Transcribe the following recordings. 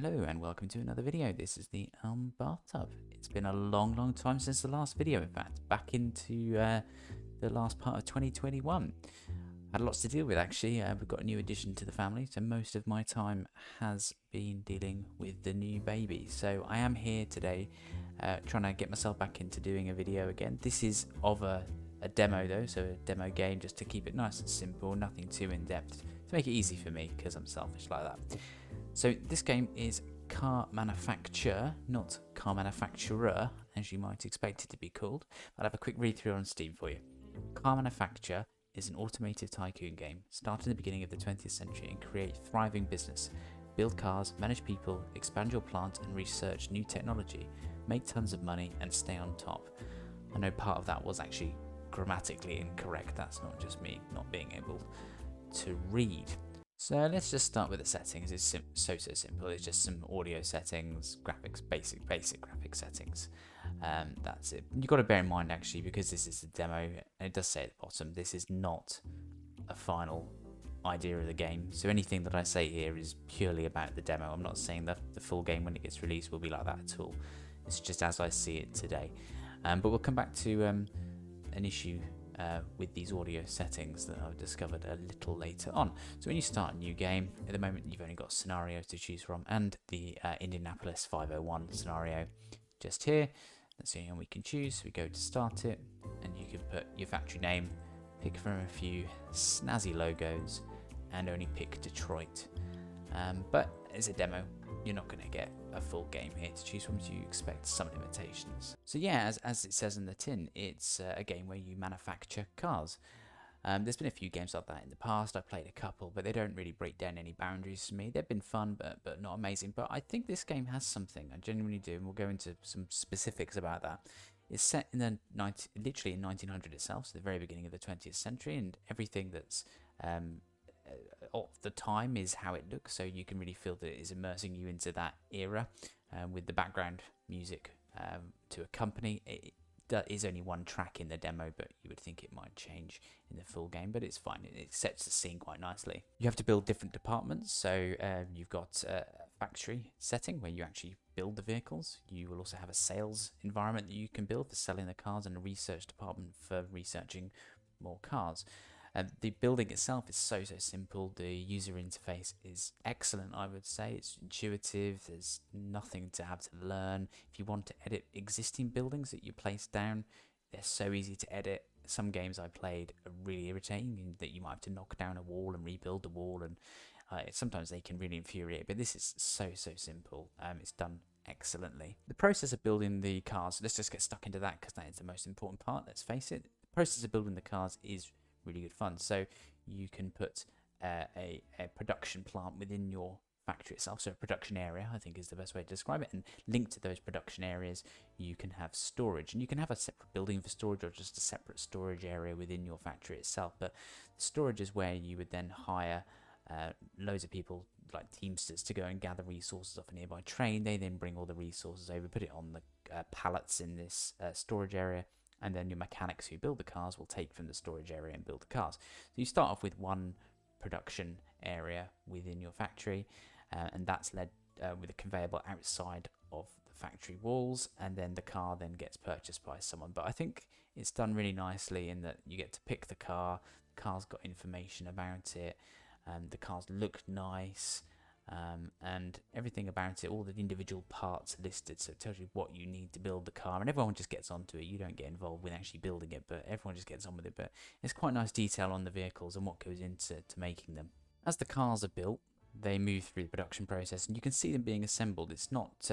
Hello and welcome to another video. This is the Bathtub. It's been a long time since the last video, in fact, back into the last part of 2021. Had lots to deal with actually. We've got a new addition to the family, so most of my time has been dealing with the new baby. So I am here today trying to get myself back into doing a video again. This is of a demo though, so a demo game just to keep it nice and simple, nothing too in-depth, to make it easy for me because I'm selfish like that. So this game is Car Manufacture, not Car Manufacturer, as you might expect it to be called. I'll have a quick read through on Steam for you. Car Manufacture is an automotive tycoon game. Start in the beginning of the 20th century and create thriving business. Build cars, manage people, expand your plant and research new technology. Make tons of money and stay on top. I know part of that was actually grammatically incorrect. That's not just me not being able to read. So let's just start with the settings. It's so simple. It's just some audio settings, graphics, basic graphic settings. That's it. You've got to bear in mind actually, because this is a demo, and it does say at the bottom, this is not a final idea of the game. So anything that I say here is purely about the demo. I'm not saying that the full game when it gets released will be like that at all. It's just as I see it today. But we'll come back to an issue with these audio settings that I've discovered a little later on. So when you start a new game, at the moment you've only got scenarios to choose from and the Indianapolis 501 scenario just here. That's the only one we can choose. We go to start it and you can put your factory name, pick from a few snazzy logos and only pick Detroit. But as a demo, you're not going to get a full game here to choose from, so you expect some limitations. So yeah, as it says in the tin, it's a game where you manufacture cars. There's been a few games like that in the past. I've played a couple, but they don't really break down any boundaries for me. They've been fun, but not amazing. But I think this game has something. I genuinely do, and we'll go into some specifics about that. It's set in the literally in 1900 itself, so the very beginning of the 20th century, and everything that's of the time is how it looks, so you can really feel that it is immersing you into that era with the background music to accompany. It is only one track in the demo, but you would think it might change in the full game, but it's fine. It sets the scene quite nicely. You have to build different departments, so you've got a factory setting where you actually build the vehicles. You will also have a sales environment that you can build for selling the cars and a research department for researching more cars. The building itself is so simple. The user interface is excellent, I would say. It's intuitive. There's nothing to have to learn. If you want to edit existing buildings that you place down, they're so easy to edit. Some games I played are really irritating in that you might have to knock down a wall and rebuild the wall, and sometimes they can really infuriate. But this is so simple. It's done excellently. The process of building the cars, let's just get stuck into that because that is the most important part, let's face it. The process of building the cars is really good fun. So you can put a production plant within your factory itself, so a production area I think is the best way to describe it, and linked to those production areas you can have storage, and you can have a separate building for storage or just a separate storage area within your factory itself. But the storage is where you would then hire loads of people like teamsters to go and gather resources off a nearby train. They then bring all the resources over, put it on the pallets in this storage area, and then your mechanics who build the cars will take from the storage area and build the cars. So you start off with one production area within your factory, and that's led with a conveyor belt outside of the factory walls, and then the car then gets purchased by someone. But I think it's done really nicely in that you get to pick the car's got information about it, the cars look nice, and everything about it, all the individual parts are listed, so it tells you what you need to build the car, and everyone just gets onto it. You don't get involved with actually building it, but everyone just gets on with it. But it's quite nice detail on the vehicles and what goes into making them. As the cars are built, they move through the production process, and you can see them being assembled. It's not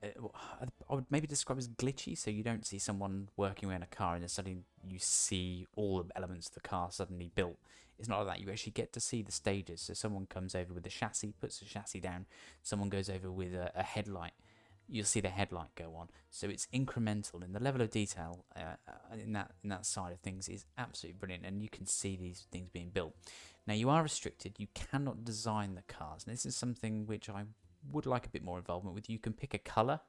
I would maybe describe as glitchy, so you don't see someone working around a car and then suddenly you see all the elements of the car suddenly built. It's not like that. You actually get to see the stages. So someone comes over with the chassis, puts the chassis down, someone goes over with a headlight, you'll see the headlight go on. So it's incremental, and the level of detail in that side of things is absolutely brilliant, and you can see these things being built. Now you are restricted. You cannot design the cars, and this is something which I would like a bit more involvement with. You can pick a colour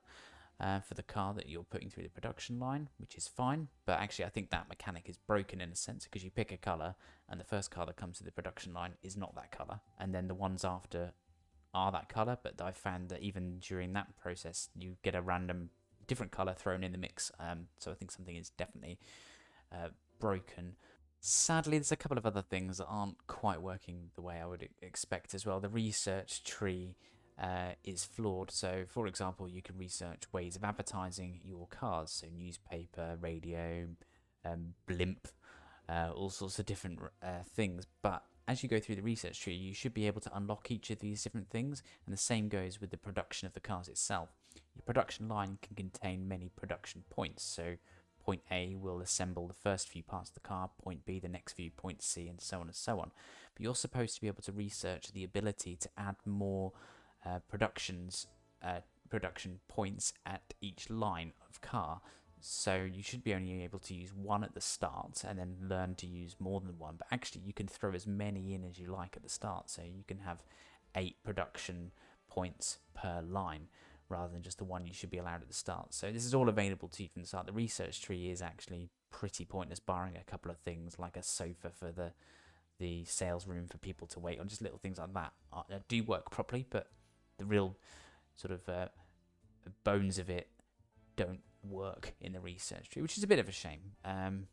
for the car that you're putting through the production line, which is fine, but actually I think that mechanic is broken in a sense, because you pick a colour and the first car that comes to the production line is not that colour, and then the ones after are that color, but I found that even during that process, you get a random different color thrown in the mix. So I think something is definitely broken. Sadly, there's a couple of other things that aren't quite working the way I would expect as well. The research tree is flawed. So, for example, you can research ways of advertising your cars, so newspaper, radio, blimp, all sorts of different things. But as you go through the research tree, you should be able to unlock each of these different things, and the same goes with the production of the cars itself. Your production line can contain many production points, so point A will assemble the first few parts of the car, point B the next few, point C, and so on and so on. But you're supposed to be able to research the ability to add more production points at each line of car. So you should be only able to use one at the start and then learn to use more than one. But actually you can throw as many in as you like at the start. So you can have 8 production points per line rather than just the one you should be allowed at the start. So this is all available to you from the start. The research tree is actually pretty pointless, barring a couple of things like a sofa for the sales room for people to wait on. Just little things like that do work properly, but the real sort of bones of it don't work in the research tree, which is a bit of a shame,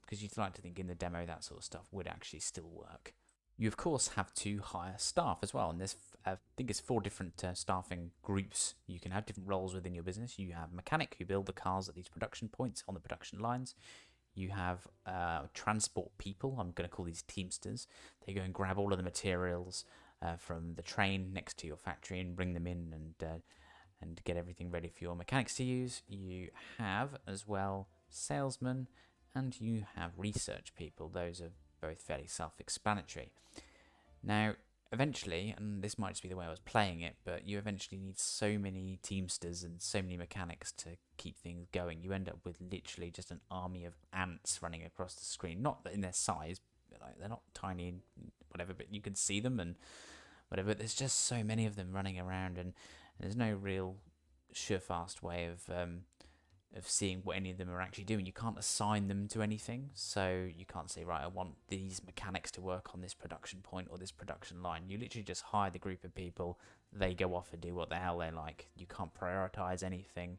because you'd like to think in the demo that sort of stuff would actually still work. You of course have to hire staff as well, and there's I think it's 4 different staffing groups. You can have different roles within your business. You have mechanic who build the cars at these production points on the production lines. You have transport people. I'm going to call these teamsters. They go and grab all of the materials from the train next to your factory and bring them in and get everything ready for your mechanics to use. You have as well salesmen, and you have research people. Those are both fairly self-explanatory. Now, eventually, and this might just be the way I was playing it, but you eventually need so many teamsters and so many mechanics to keep things going. You end up with literally just an army of ants running across the screen. Not in their size, like they're not tiny and whatever, but you can see them and whatever. There's just so many of them running around, and there's no real sure-fast way of seeing what any of them are actually doing. You can't assign them to anything, so you can't say, right, I want these mechanics to work on this production point or this production line. You literally just hire the group of people, they go off and do what the hell they like. You can't prioritize anything.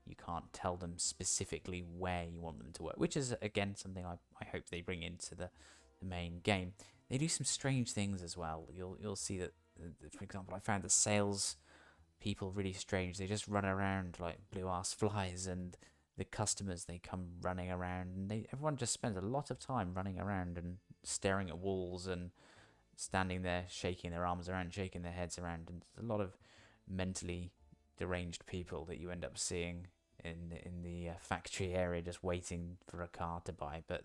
You can't tell them specifically where you want them to work, which is, again, something I hope they bring into the main game. They do some strange things as well. You'll see that, for example, I found the sales people really strange. They just run around like blue ass flies, and the customers, they come running around, and everyone just spends a lot of time running around and staring at walls and standing there shaking their arms around, shaking their heads around, and there's a lot of mentally deranged people that you end up seeing in the factory area just waiting for a car to buy. But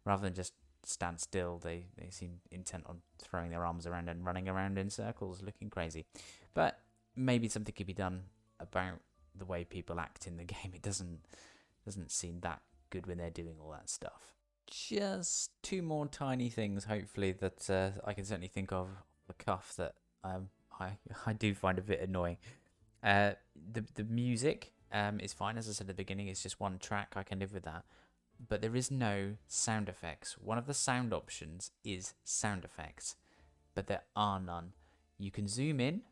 rather than just stand still, they seem intent on throwing their arms around and running around in circles looking crazy. But maybe something could be done about the way people act in the game. It doesn't seem that good when they're doing all that stuff. Just 2 more tiny things, hopefully, that I can certainly think of the cuff that I do find a bit annoying. The music is fine, as I said at the beginning. It's just 1 track. I can live with that. But there is no sound effects. One of the sound options is sound effects, but there are none. You can zoom in,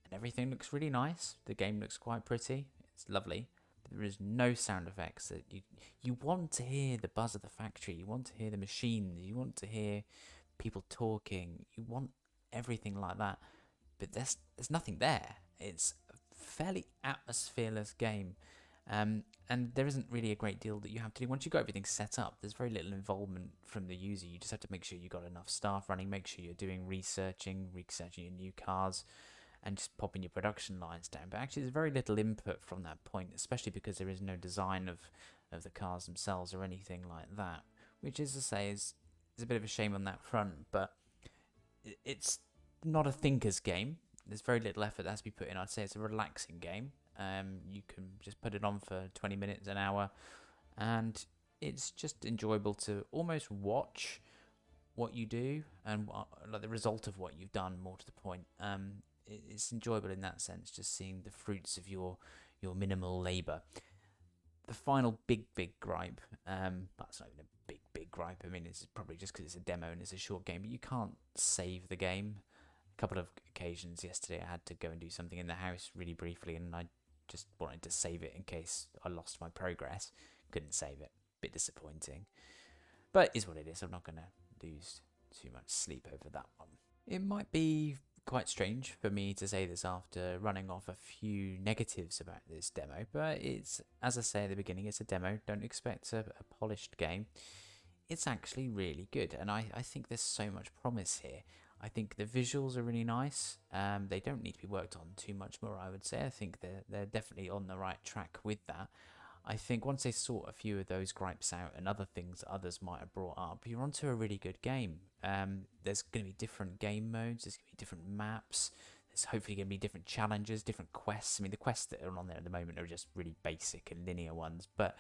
and everything looks really nice. The game looks quite pretty. It's lovely. But there is no sound effects. That you want to hear the buzz of the factory. You want to hear the machines. You want to hear people talking. You want everything like that. But there's nothing there. It's a fairly atmosphereless game. And there isn't really a great deal that you have to do. Once you've got everything set up, there's very little involvement from the user. You just have to make sure you've got enough staff running, make sure you're doing researching your new cars, and just popping your production lines down. But actually, there's very little input from that point, especially because there is no design of the cars themselves or anything like that, which is to say is a bit of a shame on that front. But it's not a thinker's game. There's very little effort that has to be put in. I'd say it's a relaxing game. You can just put it on for 20 minutes, an hour, and it's just enjoyable to almost watch what you do and like the result of what you've done, more to the point. It's enjoyable in that sense, just seeing the fruits of your minimal labour. The final big gripe, that's not even a big gripe. I mean, it's probably just because it's a demo and it's a short game, but you can't save the game. couple of occasions yesterday I had to go and do something in the house really briefly, and I just wanted to save it in case I lost my progress. Couldn't save it. Bit disappointing. But it is what it is. I'm not going to lose too much sleep over that one. It might be quite strange for me to say this after running off a few negatives about this demo, but it's, as I say at the beginning, it's a demo. Don't expect a polished game. It's actually really good, and I think there's so much promise here. I think the visuals are really nice. They don't need to be worked on too much more, I would say. I think they're definitely on the right track with that. I think once they sort a few of those gripes out and other things others might have brought up, you're onto a really good game. There's going to be different game modes, there's going to be different maps, there's hopefully going to be different challenges, different quests. I mean, the quests that are on there at the moment are just really basic and linear ones, but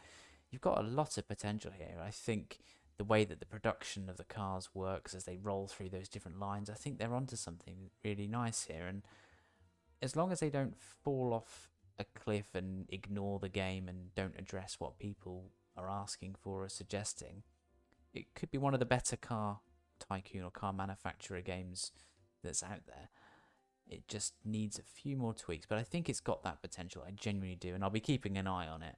you've got a lot of potential here. I think the way that the production of the cars works as they roll through those different lines, I think they're onto something really nice here. And as long as they don't fall off a cliff and ignore the game and don't address what people are asking for or suggesting, it could be one of the better car tycoon or car manufacturer games that's out there. It just needs a few more tweaks, but I think it's got that potential. I genuinely do, and I'll be keeping an eye on it.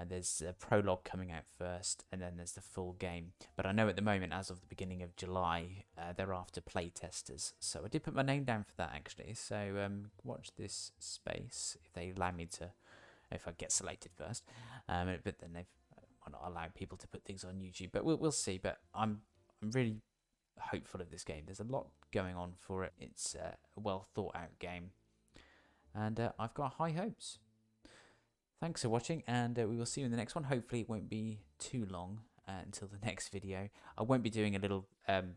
There's a prologue coming out first, and then there's the full game. But I know at the moment, as of the beginning of July, they're after play testers. So I did put my name down for that, actually. So watch this space if they allow me to, if I get selected first. But then they've not allowed people to put things on YouTube. But we'll see. But I'm really hopeful of this game. There's a lot going on for it. It's a well thought out game, and I've got high hopes. Thanks for watching, and we will see you in the next one. Hopefully it won't be too long until the next video. I won't be doing a little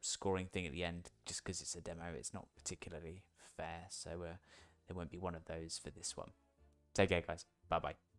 scoring thing at the end just because it's a demo. It's not particularly fair, so there won't be one of those for this one. Take care, guys. Bye-bye.